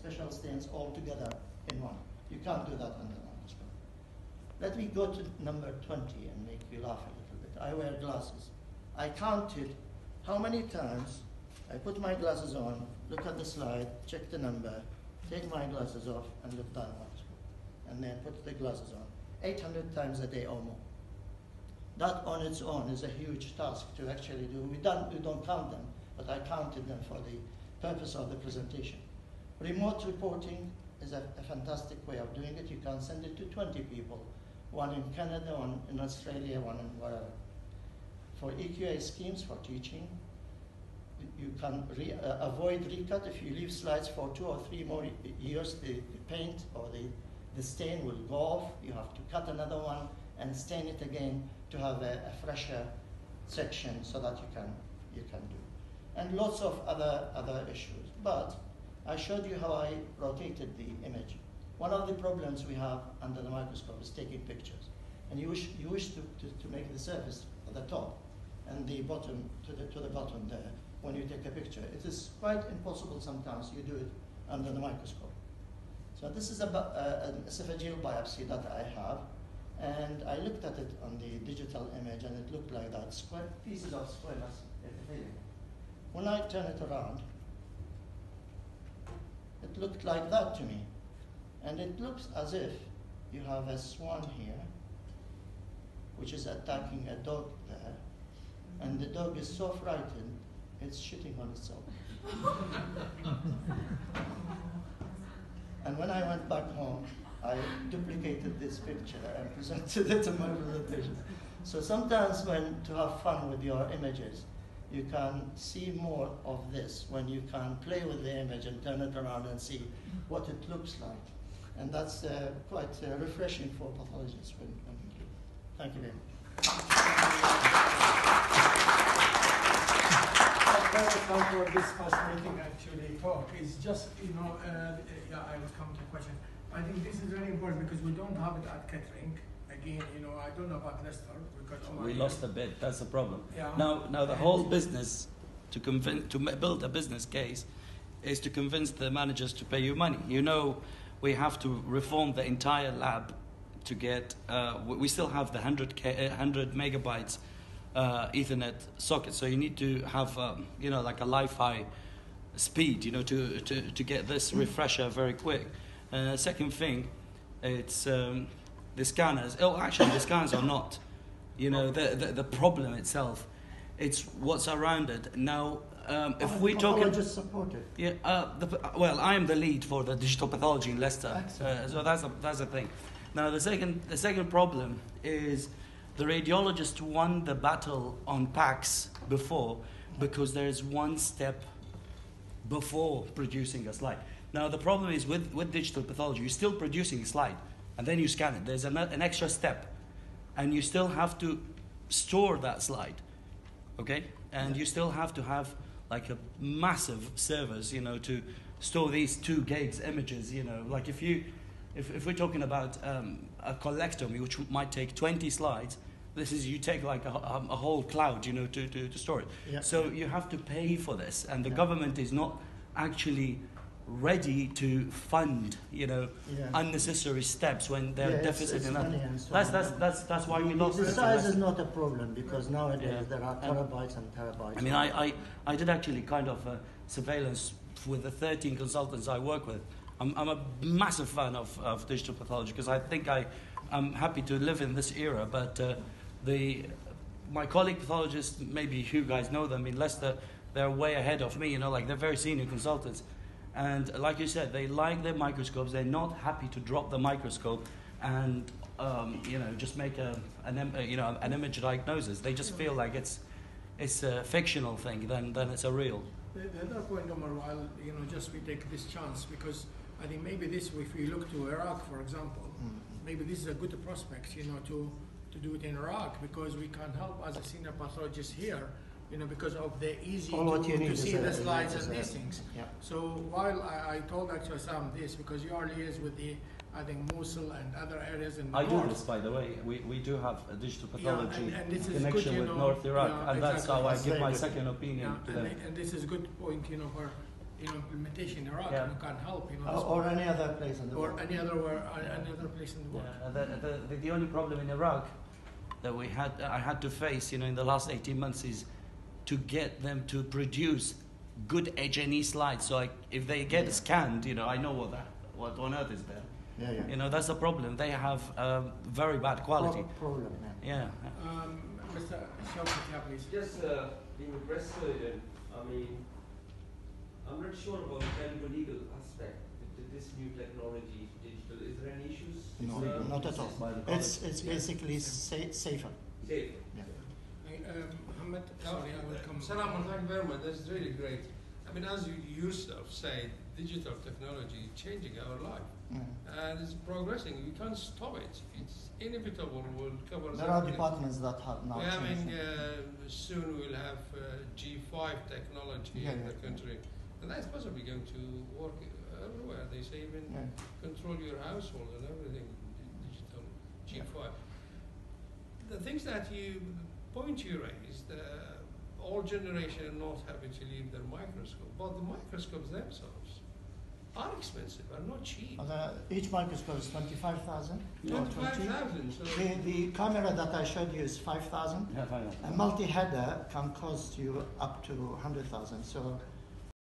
superficial stains all together in one. You can't do that under the microscope. Let me go to number 20 and make you laugh a little bit. I wear glasses. I counted how many times I put my glasses on, look at the slide, check the number, take my glasses off, and look down the microscope, and then put the glasses on. 800 times a day or more. That on its own is a huge task to actually do. We don't count them, but I counted them for the purpose of the presentation. Remote reporting is a fantastic way of doing it. You can send it to 20 people, one in Canada, one in Australia, one in wherever. For EQA schemes, for teaching, you can avoid recut. If you leave slides for 2 or 3 more years, the paint or the stain will go off. You have to cut another one and stain it again to have a fresher section so that you can do. And lots of other issues. But I showed you how I rotated the image. One of the problems we have under the microscope is taking pictures. And you wish to make the surface at the top and the bottom to the bottom there when you take a picture. It is quite impossible sometimes. You do it under the microscope. So this is an esophageal biopsy that I have. And I looked at it on the digital image, and it looked like that, pieces of squamous epithelium. When I turn it around, it looked like that to me. And it looks as if you have a swan here, which is attacking a dog there, and the dog is so frightened, it's shitting on itself. And when I went back home, I duplicated this picture and presented it in my presentation. So sometimes to have fun with your images, you can see more of this when you can play with the image and turn it around and see what it looks like. And that's quite refreshing for pathologists when you do. Thank you very much. For this fascinating actually talk is just, yeah, I will come to a question. I think this is very important because we don't have it at Kettering. Again, I don't know about Leicester. We lost a bit. That's the problem. Yeah. Now the whole business to build a business case is to convince the managers to pay you money. We have to reform the entire lab to get. We still have the 100 megabytes Ethernet socket, so you need to have like a Li-Fi speed, to get this refresher very quick. Second thing, it's the scanners. Oh, actually, the scanners are not. The problem itself. It's what's around it. Now, if we talk, just support it. Yeah. Well, I am the lead for the digital pathology in Leicester, so that's the thing. Now, the second problem is the radiologist won the battle on PACS before because there is one step before producing a slide. Now, the problem is with digital pathology, you're still producing a slide, and then you scan it. There's an extra step, and you still have to store that slide, okay? And you still have to have like a massive servers, to store these 2 gigs images, Like if we're talking about a colectomy, which might take 20 slides, you take like a whole cloud, to store it. Yeah. So you have to pay for this, and the government is not actually ready to fund, unnecessary steps when they're deficit in that. That's why we lost. The size is not a problem because nowadays there are terabytes and terabytes. I mean, I did actually kind of surveillance with the 13 consultants I work with. I'm a massive fan of digital pathology because I think I'm happy to live in this era. But my colleague pathologists, maybe you guys know them in Leicester, they're way ahead of me. Like they're very senior consultants. And like you said, they like their microscopes. They're not happy to drop the microscope and just make an image diagnosis. They just feel like it's a fictional thing than it's a real. The other point, Omar, just we take this chance because I think maybe this, if we look to Iraq, for example, maybe this is a good prospect, to do it in Iraq because we can help as a senior pathologist here. Because of the easy to see the slides and these things. Yeah. So while I told actually Sam this, because you are liaised with I think Mosul and other areas in the north. Do this, by the way. We do have a digital pathology and this connection is good, with North Iraq, and exactly. that's how I give my second opinion to them. And this is a good point, for implementation in Iraq, Yeah. and we can't help, this Or any other place in the world. or any other place in the world. Yeah, the only problem in Iraq that I had to face, in the last 18 months is to get them to produce good H&E slides. So if they get scanned, I know what on earth is there. Yeah. That's the problem. They have very bad quality. Problem, yeah. Yeah. Mr. Shawkat, please. Just being a press surgeon, I'm not sure about the legal aspect with this new technology, digital. Is there any issues? No, not at all. It's basically safer. Safe. Yeah. Muhammad, sorry, I will come. Salam, thank you very much. That's really great. As you yourself say, digital technology is changing our life. And it's progressing. We can't stop it. It's inevitable. We'll cover There are departments that have now We're having, changed. soon we'll have G5 technology in the country. And that's possibly going to work everywhere. They say even control your household and everything, digital G5. The things that you raised, all generations are not happy to leave their microscope, but the microscopes themselves are expensive, are not cheap. Each microscope is 25,000. 25,000. So The camera that I showed you is 5,000. Yeah, fine. A multi-header can cost you up to 100,000. So